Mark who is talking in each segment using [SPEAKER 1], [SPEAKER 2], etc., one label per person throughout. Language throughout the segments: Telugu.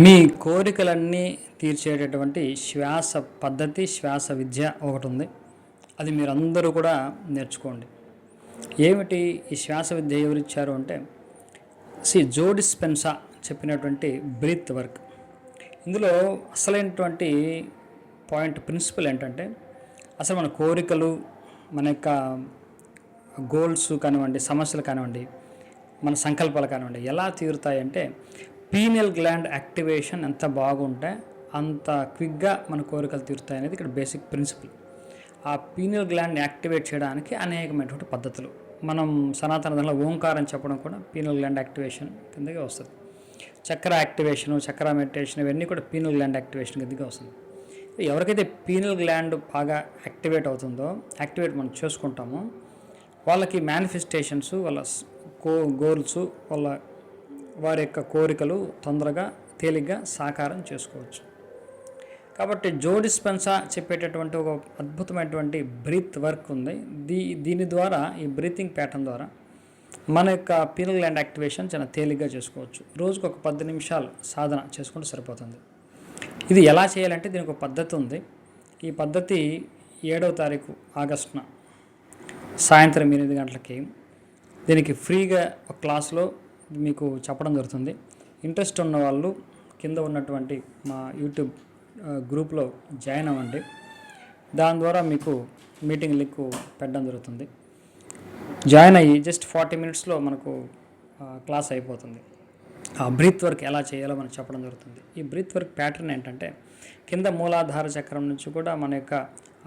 [SPEAKER 1] మీ కోరికలన్నీ తీర్చేటటువంటి శ్వాస పద్ధతి, శ్వాస విద్య ఒకటి ఉంది. అది మీరందరూ కూడా నేర్చుకోండి. ఏమిటి ఈ శ్వాస విద్య ఎవరిచ్చారు అంటే జో డిస్పెన్సా చెప్పినటువంటి బ్రీత్ వర్క్. ఇందులో అసలైనటువంటి ప్రిన్సిపల్ ఏంటంటే అసలు మన కోరికలు, మన యొక్క గోల్స్ కానివ్వండి, సమస్యలు కానివ్వండి, మన సంకల్పాలు కానివ్వండి ఎలా తీరుతాయంటే పీనియల్ గ్లాండ్ యాక్టివేషన్ ఎంత బాగుంటే అంత క్విక్గా మన కోరికలు తీరుతాయి అనేది ఇక్కడ బేసిక్ ప్రిన్సిపల్. ఆ పీనియల్ గ్లాండ్ యాక్టివేట్ చేయడానికి అనేకమైనటువంటి పద్ధతులు. మనం సనాతన ధర్మంలో ఓంకారం చెప్పడం కూడా పీనియల్ గ్లాండ్ యాక్టివేషన్ కిందకే వస్తుంది. చక్ర యాక్టివేషను, చక్ర మెడిటేషన్ ఇవన్నీ కూడా పీనియల్ గ్లాండ్ యాక్టివేషన్ కిందకే వస్తుంది. ఎవరికైతే పీనియల్ గ్లాండ్ బాగా యాక్టివేట్ మనం చేసుకుంటామో వాళ్ళకి మేనిఫెస్టేషన్స్, వాళ్ళ గోల్స్, వారి యొక్క కోరికలు తొందరగా తేలిగ్గా సాకారం చేసుకోవచ్చు. కాబట్టి జో డిస్పెన్సా చెప్పేటటువంటి ఒక అద్భుతమైనటువంటి బ్రీత్ వర్క్ ఉంది. దీని ద్వారా, ఈ బ్రీతింగ్ ప్యాటర్న్ ద్వారా మన యొక్క పీనియల్ గ్లాండ్ యాక్టివేషన్ చాలా తేలిగ్గా చేసుకోవచ్చు. రోజుకు ఒక 10 నిమిషాలు సాధన చేసుకుంటే సరిపోతుంది. ఇది ఎలా చేయాలంటే దీనికి ఒక పద్ధతి ఉంది. ఈ పద్ధతి 7వ తారీఖు ఆగస్టున సాయంత్రం 8 గంటలకి దీనికి ఫ్రీగా ఒక క్లాస్లో మీకు చెప్పడం జరుగుతుంది. ఇంట్రెస్ట్ ఉన్న వాళ్ళు కింద ఉన్నటువంటి మా యూట్యూబ్ గ్రూప్లో జాయిన్ అవ్వండి. దాని ద్వారా మీకు మీటింగ్ లింక్ పెట్టడం జరుగుతుంది. జాయిన్ అయ్యి జస్ట్ 40 మినిట్స్లో మనకు క్లాస్ అయిపోతుంది. ఆ బ్రీత్ వర్క్ ఎలా చేయాలో మనకు చెప్పడం జరుగుతుంది. ఈ బ్రీత్ వర్క్ ప్యాటర్న్ ఏంటంటే కింద మూలాధార చక్రం నుంచి కూడా మన యొక్క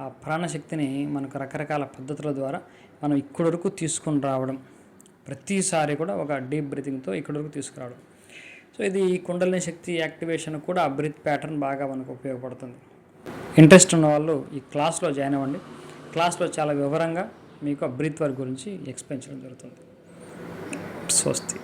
[SPEAKER 1] ఆ ప్రాణశక్తిని మనకు రకరకాల పద్ధతుల ద్వారా మనం ఇక్కడి వరకు తీసుకొని రావడం, ప్రతిసారి కూడా ఒక డీప్ బ్రీతింగ్తో ఇక్కడి వరకు తీసుకురావడం. సో ఇది కుండలిని శక్తి యాక్టివేషన్ కూడా ఆ బ్రీత్ ప్యాటర్న్ బాగా మనకు ఉపయోగపడుతుంది. ఇంట్రెస్ట్ ఉన్న వాళ్ళు ఈ క్లాస్లో జాయిన్ అవ్వండి. క్లాస్లో చాలా వివరంగా మీకు ఆ బ్రీత్ వర్క్ గురించి ఎక్స్ప్లెయిన్ చేయడం జరుగుతుంది. స్వస్తి.